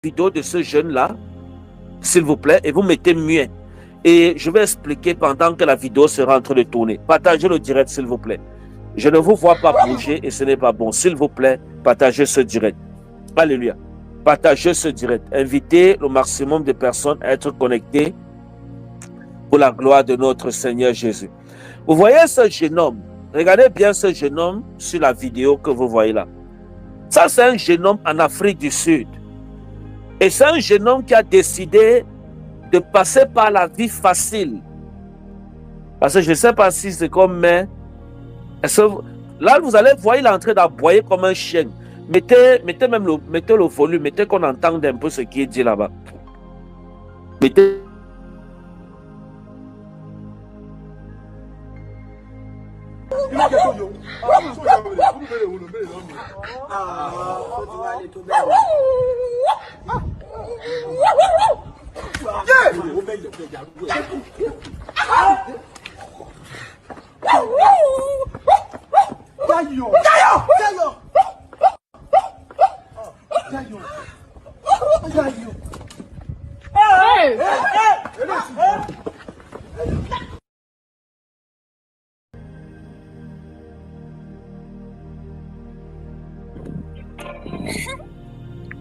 vidéo de ce jeune-là, s'il vous plaît, et vous mettez muet. Et je vais expliquer pendant que la vidéo sera en train de tourner. Partagez le direct, s'il vous plaît. Je ne vous vois pas bouger et ce n'est pas bon. S'il vous plaît, partagez ce direct. Alléluia. Partagez ce direct. Invitez le maximum de personnes à être connectées pour la gloire de notre Seigneur Jésus. Vous voyez ce jeune homme. Regardez bien ce jeune homme sur la vidéo que vous voyez là. Ça, c'est un jeune homme en Afrique du Sud. Et c'est un jeune homme qui a décidé de passer par la vie facile. Parce que je ne sais pas si c'est comme, mais là, vous allez voir, il est en train d'aboyer comme un chien. Mettez le volume, mettez qu'on entende un peu ce qui est dit là-bas. Mettez.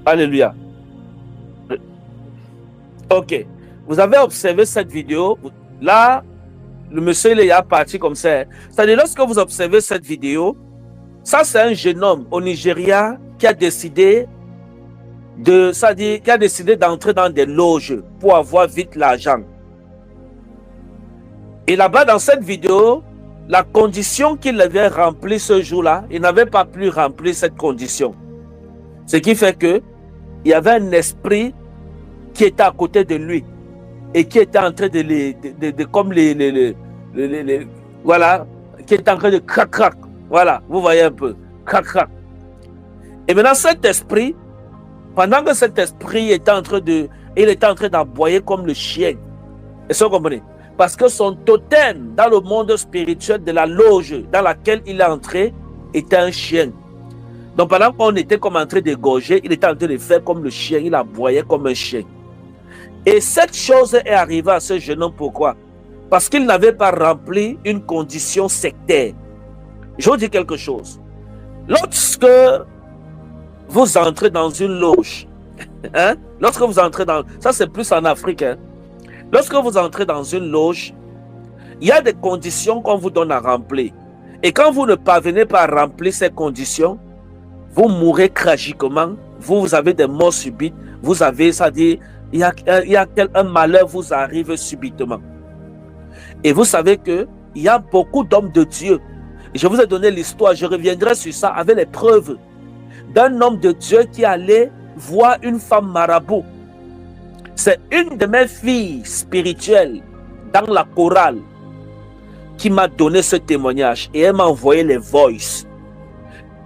Alléluia. Ok. Vous avez observé cette vidéo. Là, le monsieur il est parti comme ça. C'est-à-dire, lorsque vous observez cette vidéo, ça c'est un jeune homme au Nigeria qui a décidé d'entrer dans des loges pour avoir vite l'argent. Et là-bas, dans cette vidéo, la condition qu'il avait remplie ce jour-là, il n'avait pas pu remplir cette condition. Ce qui fait que il y avait un esprit qui était à côté de lui et qui était en train voilà, qui était en train de crac. Voilà, vous voyez un peu, crac. Et maintenant cet esprit, pendant que cet esprit était en train d'aboyer comme le chien. Est-ce que vous comprenez? Parce que son totem dans le monde spirituel de la loge dans laquelle il est entré était un chien. Donc pendant qu'on était comme en train d'égorger, il était en train de faire comme le chien, il aboyait comme un chien. Et cette chose est arrivée à ce jeune homme, pourquoi? Parce qu'il n'avait pas rempli une condition sectaire. Je vous dis quelque chose. Lorsque vous entrez dans une loge, lorsque vous entrez dans... Ça c'est plus en Afrique. Lorsque vous entrez dans une loge, il y a des conditions qu'on vous donne à remplir. Et quand vous ne parvenez pas à remplir ces conditions, vous mourrez tragiquement, vous avez des morts subites, vous avez, c'est-à-dire, un malheur vous arrive subitement. Et vous savez qu'il y a beaucoup d'hommes de Dieu. Je vous ai donné l'histoire, je reviendrai sur ça avec les preuves d'un homme de Dieu qui allait voir une femme marabout. C'est une de mes filles spirituelles dans la chorale qui m'a donné ce témoignage et elle m'a envoyé les voices.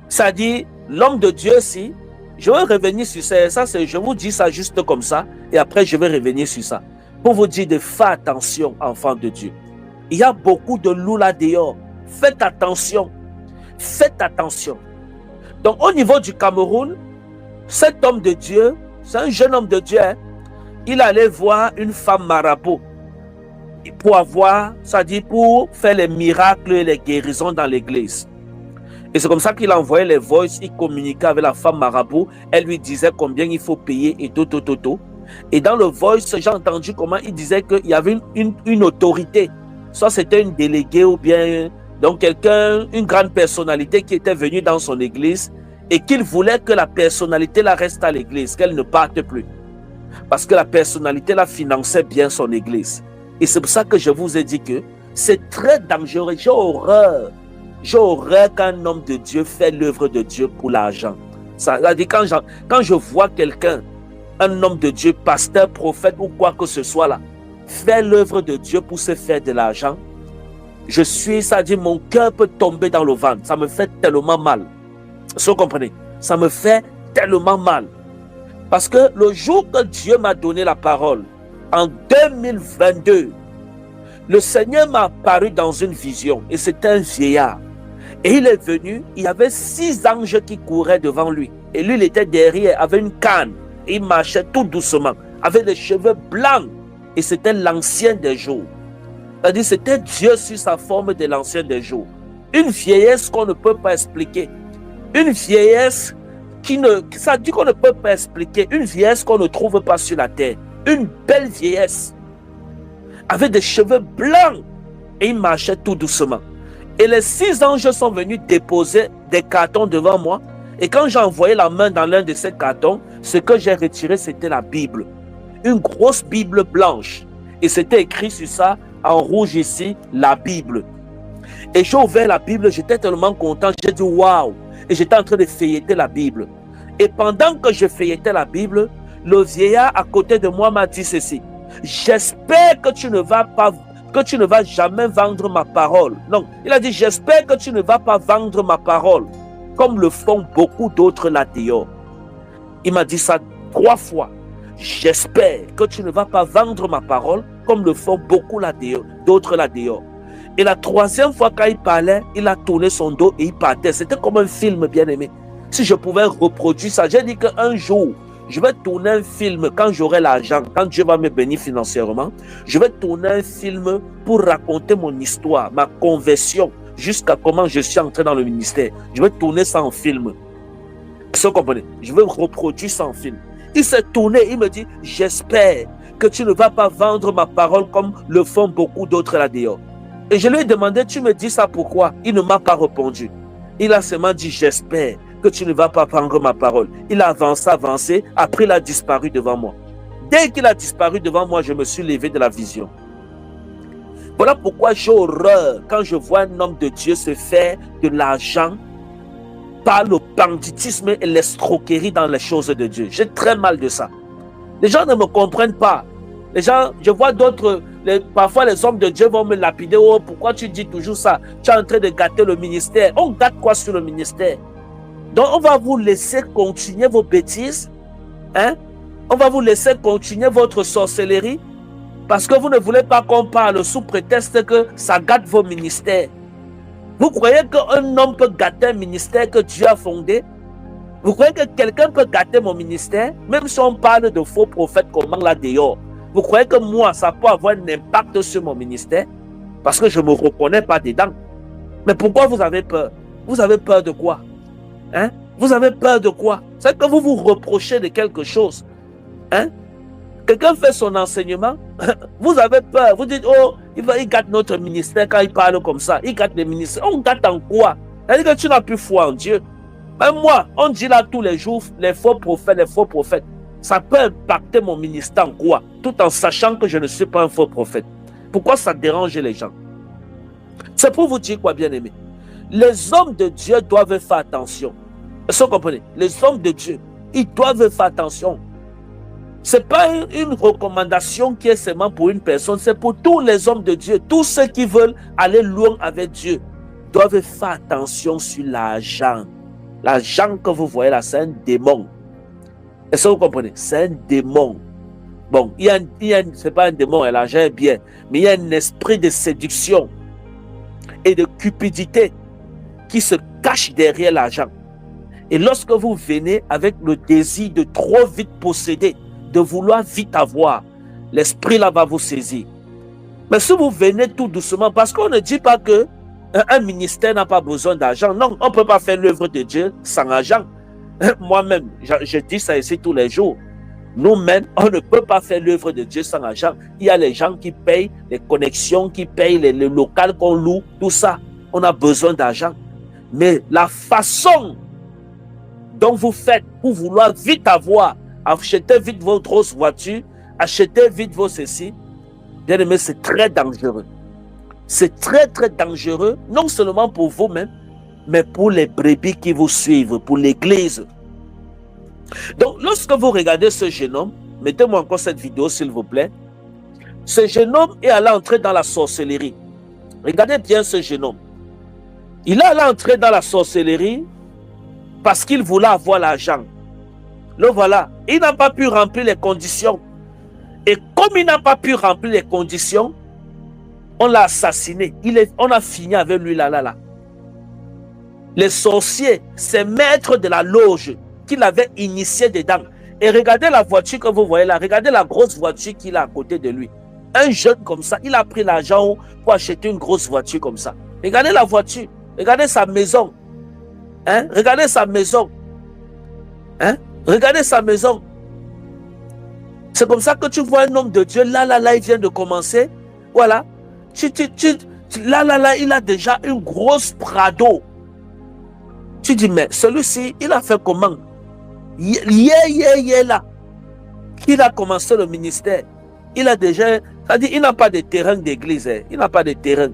Ça dit, l'homme de Dieu, si, je vais revenir sur ça, je vous dis ça juste comme ça, et après je vais revenir sur ça, pour vous dire de faire attention, enfants de Dieu. Il y a beaucoup de loups là dehors, faites attention, Donc au niveau du Cameroun, cet homme de Dieu, c'est un jeune homme de Dieu, il allait voir une femme marabout, pour faire les miracles et les guérisons dans l'église. Et c'est comme ça qu'il envoyait les voices, il communiquait avec la femme marabout, elle lui disait combien il faut payer et tout. Et dans le voice, j'ai entendu comment il disait qu'il y avait une autorité, soit c'était une déléguée ou bien donc quelqu'un, une grande personnalité qui était venue dans son église et qu'il voulait que la personnalité la reste à l'église, qu'elle ne parte plus. Parce que la personnalité la finançait bien son église. Et c'est pour ça que je vous ai dit que c'est très dangereux. J'ai horreur qu'un homme de Dieu fait l'œuvre de Dieu pour l'argent. Ça veut dire quand je vois quelqu'un, un homme de Dieu, pasteur, prophète ou quoi que ce soit là, faire l'œuvre de Dieu pour se faire de l'argent, ça dit mon cœur peut tomber dans le ventre. Ça me fait tellement mal. Est-ce que vous comprenez? Ça me fait tellement mal. Parce que le jour que Dieu m'a donné la parole, en 2022, le Seigneur m'a apparu dans une vision et c'était un vieillard. Et il est venu, il y avait 6 anges qui couraient devant lui. Et lui, il était derrière, avait une canne. et il marchait tout doucement, avec les cheveux blancs. Et c'était l'ancien des jours. C'est-à-dire, c'était Dieu sur sa forme de l'ancien des jours. Une vieillesse qu'on ne peut pas expliquer. Une vieillesse ça dit qu'on ne peut pas expliquer. Une vieillesse qu'on ne trouve pas sur la terre. Une belle vieillesse. Avec des cheveux blancs. Et il marchait tout doucement. Et les 6 anges sont venus déposer des cartons devant moi. Et quand j'ai envoyé la main dans l'un de ces cartons, ce que j'ai retiré, c'était la Bible. Une grosse Bible blanche. Et c'était écrit sur ça, en rouge ici, la Bible. Et j'ai ouvert la Bible, j'étais tellement content, j'ai dit waouh. Et j'étais en train de feuilleter la Bible. Et pendant que je feuilletais la Bible, le vieillard à côté de moi m'a dit ceci. J'espère que tu ne vas jamais vendre ma parole. Non, il a dit, j'espère que tu ne vas pas vendre ma parole, comme le font beaucoup d'autres là dehors. Il m'a dit ça 3 fois. J'espère que tu ne vas pas vendre ma parole, comme le font beaucoup là dehors, d'autres là dehors. Et la 3e fois quand il parlait, il a tourné son dos et il partait. C'était comme un film, bien aimé. Si je pouvais reproduire ça, j'ai dit qu'un jour, je vais tourner un film quand j'aurai l'argent, quand Dieu va me bénir financièrement. Je vais tourner un film pour raconter mon histoire, ma conversion, jusqu'à comment je suis entré dans le ministère. Je vais tourner ça en film. Vous comprenez? Je vais reproduire ça en film. Il s'est tourné, il me dit, j'espère que tu ne vas pas vendre ma parole comme le font beaucoup d'autres là dehors. Et je lui ai demandé, tu me dis ça pourquoi? Il ne m'a pas répondu. Il a seulement dit, j'espère que tu ne vas pas prendre ma parole. Il a avancé, après il a disparu devant moi. Dès qu'il a disparu devant moi, je me suis levé de la vision. Voilà pourquoi j'ai horreur quand je vois un homme de Dieu se faire de l'argent par le banditisme et l'escroquerie dans les choses de Dieu. J'ai très mal de ça. Les gens ne me comprennent pas. Les gens, je vois d'autres, parfois les hommes de Dieu vont me lapider. Oh, pourquoi tu dis toujours ça? Tu es en train de gâter le ministère. On gâte quoi sur le ministère? Donc, on va vous laisser continuer vos bêtises. Hein? On va vous laisser continuer votre sorcellerie parce que vous ne voulez pas qu'on parle sous prétexte que ça gâte vos ministères. Vous croyez qu'un homme peut gâter un ministère que Dieu a fondé? Vous croyez que quelqu'un peut gâter mon ministère? Même si on parle de faux prophètes comment là dehors. Vous croyez que moi, ça peut avoir un impact sur mon ministère? Parce que je ne me reconnais pas dedans. Mais pourquoi vous avez peur? Vous avez peur de quoi? Hein? Vous avez peur de quoi? C'est que vous vous reprochez de quelque chose. Hein? Quelqu'un fait son enseignement, vous avez peur. Vous dites, oh, il gâte notre ministère quand il parle comme ça. Il gâte le ministère. On gâte en quoi? C'est-à-dire que tu n'as plus foi en Dieu. Même moi, on dit là tous les jours, les faux prophètes. Ça peut impacter mon ministère en quoi? Tout en sachant que je ne suis pas un faux prophète. Pourquoi ça dérange les gens? C'est pour vous dire quoi, bien aimé? Les hommes de Dieu doivent faire attention. Est-ce que vous comprenez? Les hommes de Dieu, ils doivent faire attention. Ce n'est pas une recommandation qui est seulement pour une personne, c'est pour tous les hommes de Dieu. Tous ceux qui veulent aller loin avec Dieu doivent faire attention sur l'argent. L'argent que vous voyez là, c'est un démon. Est-ce que vous comprenez? C'est un démon. Bon, ce n'est pas un démon, l'argent est bien, mais il y a un esprit de séduction et de cupidité qui se cache derrière l'argent. Et lorsque vous venez avec le désir de trop vite posséder, de vouloir vite avoir, l'esprit là va vous saisir. Mais si vous venez tout doucement, parce qu'on ne dit pas que un ministère n'a pas besoin d'argent. Non, on ne peut pas faire l'œuvre de Dieu sans argent. Moi-même, je dis ça ici tous les jours. Nous-mêmes, on ne peut pas faire l'œuvre de Dieu sans argent. Il y a les gens qui payent les connexions, qui payent les locales qu'on loue, tout ça. On a besoin d'argent. Mais la façon dont vous faites pour vouloir vite avoir, achetez vite votre grosse voiture, achetez vite vos ceci, bien aimé, c'est très dangereux. C'est très très dangereux, non seulement pour vous-même, mais pour les brebis qui vous suivent, pour l'église. Donc, lorsque vous regardez ce jeune homme, mettez-moi encore cette vidéo s'il vous plaît. Ce jeune homme est allé entrer dans la sorcellerie. Regardez bien ce jeune homme. Il est allé entrer dans la sorcellerie parce qu'il voulait avoir l'argent. Le voilà. Il n'a pas pu remplir les conditions. Et comme il n'a pas pu remplir les conditions, on l'a assassiné. On a fini avec lui là. Les sorciers, ces maîtres de la loge qu'il avait initié dedans, Et regardez la voiture que vous voyez là. Regardez la grosse voiture qu'il a à côté de lui. Un jeune comme ça, il a pris l'argent pour acheter une grosse voiture comme ça. Regardez la voiture. Regardez sa maison. Hein? Regardez sa maison. Hein? Regardez sa maison. C'est comme ça que tu vois un homme de Dieu. Là, il vient de commencer. Voilà. Là, il a déjà une grosse Prado. Tu dis, mais celui-ci, il a fait comment? Là, qu'il a commencé le ministère. Il a déjà, c'est-à-dire, il n'a pas de terrain d'église. Hein. Il n'a pas de terrain.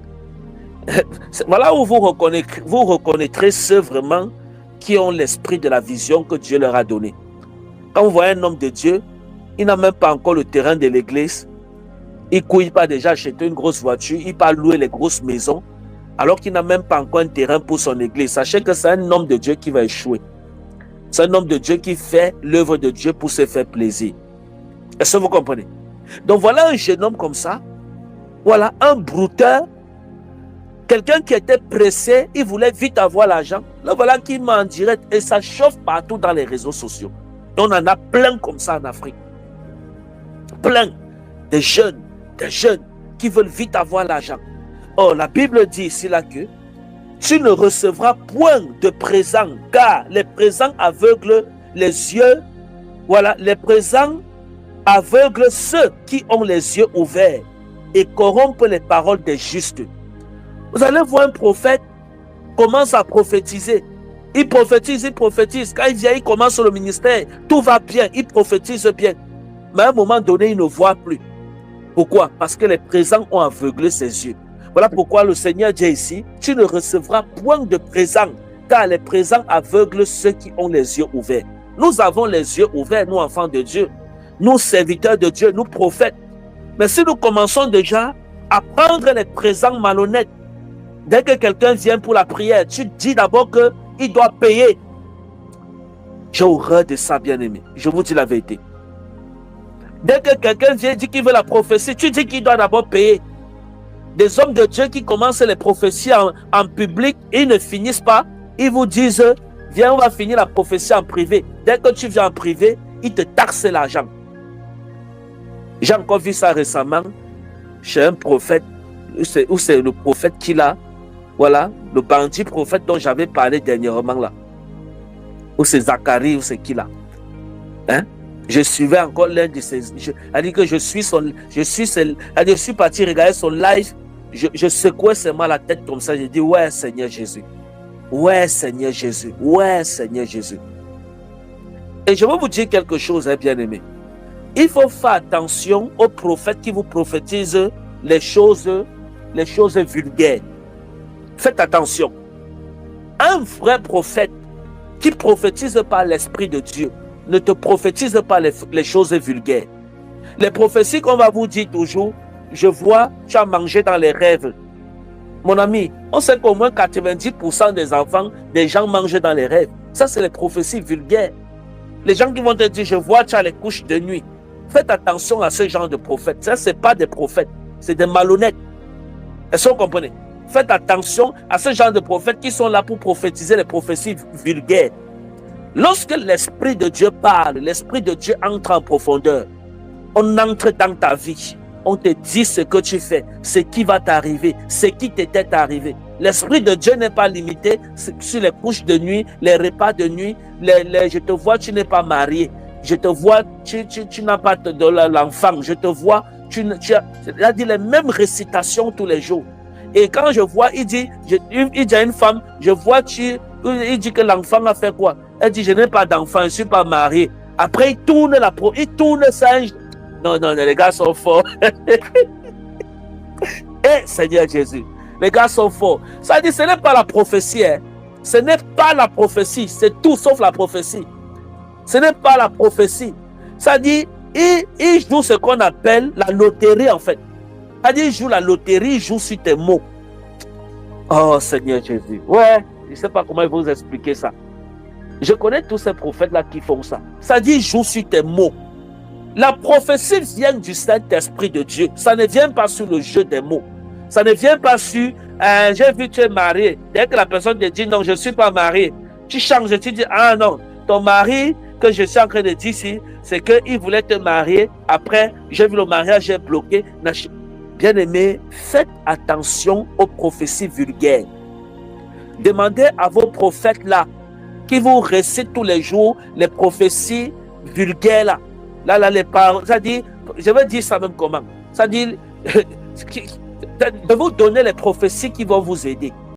Voilà où vous reconnaîtrez ceux vraiment qui ont l'esprit de la vision que Dieu leur a donné. Quand vous voyez un homme de Dieu, il n'a même pas encore le terrain de l'église. Il ne couille pas déjà acheter une grosse voiture. Il ne peut pas louer les grosses maisons. Alors qu'il n'a même pas encore un terrain pour son église. Sachez que c'est un homme de Dieu qui va échouer. C'est un homme de Dieu qui fait l'œuvre de Dieu pour se faire plaisir. Est-ce que vous comprenez? Donc voilà un jeune homme comme ça. Voilà un brouteur. Quelqu'un qui était pressé, il voulait vite avoir l'argent. Là voilà qui m'a en direct et ça chauffe partout dans les réseaux sociaux. Et on en a plein comme ça en Afrique. Plein de jeunes qui veulent vite avoir l'argent. Oh, la Bible dit ici là que tu ne recevras point de présent, car les présents aveuglent les yeux. Voilà, les présents aveuglent ceux qui ont les yeux ouverts et corrompent les paroles des justes. Vous allez voir un prophète commence à prophétiser. Il prophétise. Quand il vient, il commence le ministère. Tout va bien, il prophétise bien. Mais à un moment donné, il ne voit plus. Pourquoi? Parce que les présents ont aveuglé ses yeux. Voilà pourquoi le Seigneur dit ici, tu ne recevras point de présents, car les présents aveuglent ceux qui ont les yeux ouverts. Nous avons les yeux ouverts, nous enfants de Dieu, nous serviteurs de Dieu, nous prophètes. Mais si nous commençons déjà à prendre les présents malhonnêtes, dès que quelqu'un vient pour la prière, tu dis d'abord qu'il doit payer. J'ai horreur de ça, bien-aimé. Je vous dis la vérité. Dès que quelqu'un vient dire qu'il veut la prophétie, tu dis qu'il doit d'abord payer. Des hommes de Dieu qui commencent les prophéties en public, ils ne finissent pas. Ils vous disent, viens, on va finir la prophétie en privé. Dès que tu viens en privé, ils te taxent l'argent. J'ai encore vu ça récemment chez un prophète, où c'est le prophète qui l'a, voilà, le bandit prophète dont j'avais parlé dernièrement là. Ou c'est Zacharie, ou c'est qui là. Hein? Je suivais encore l'un de ses... Elle dit que je suis parti regarder son live. Je secouais seulement la tête comme ça. Je dis, ouais, Seigneur Jésus. Ouais, Seigneur Jésus. Ouais, Seigneur Jésus. Et je vais vous dire quelque chose, hein, bien-aimé. Il faut faire attention aux prophètes qui vous prophétisent les choses vulgaires. Faites attention. Un vrai prophète qui prophétise par l'Esprit de Dieu ne te prophétise pas les choses vulgaires. Les prophéties qu'on va vous dire toujours, je vois, tu as mangé dans les rêves. Mon ami, on sait qu'au moins 90% des enfants, des gens mangent dans les rêves. Ça, c'est les prophéties vulgaires. Les gens qui vont te dire, je vois, tu as les couches de nuit. Faites attention à ce genre de prophètes. Ça, ce n'est pas des prophètes, c'est des malhonnêtes. Est-ce que vous comprenez? Faites attention à ce genre de prophètes qui sont là pour prophétiser les prophéties vulgaires. Lorsque l'Esprit de Dieu parle, l'Esprit de Dieu entre en profondeur, on entre dans ta vie, on te dit ce que tu fais, ce qui va t'arriver, ce qui t'était arrivé. L'Esprit de Dieu n'est pas limité sur les couches de nuit, les repas de nuit, je te vois, tu n'es pas marié, je te vois, tu n'as pas de l'enfant, je te vois, il a dit les mêmes récitations tous les jours. Et quand je vois, il dit à une femme, je vois, il dit que l'enfant a fait quoi? Elle dit, je n'ai pas d'enfant, je ne suis pas marié. Après, il tourne ça. Non, les gars sont forts. Eh, Seigneur Jésus, les gars sont forts. Ça dit, ce n'est pas la prophétie. Hein. Ce n'est pas la prophétie. C'est tout sauf la prophétie. Ce n'est pas la prophétie. Ça dit, il joue ce qu'on appelle la loterie, en fait. Ça dit, il joue la loterie, il joue sur tes mots. Oh, Seigneur Jésus. Ouais, je ne sais pas comment vous expliquer ça. Je connais tous ces prophètes-là qui font ça. Ça dit, joue sur tes mots. La prophétie vient du Saint-Esprit de Dieu. Ça ne vient pas sur le jeu des mots. Ça ne vient pas sur, j'ai vu tu es marié. Dès que la personne te dit, non, je ne suis pas marié. Tu changes, tu dis, ah non, ton mari, que je suis en train de dire ici, c'est qu'il voulait te marier. Après, j'ai vu le mariage, j'ai bloqué. Bien-aimés, faites attention aux prophéties vulgaires. Demandez à vos prophètes là, qui vous récitent tous les jours les prophéties vulgaires là. Là, les paroles, ça dit, je vais dire ça même comment. Ça dit, de vous donner les prophéties qui vont vous aider.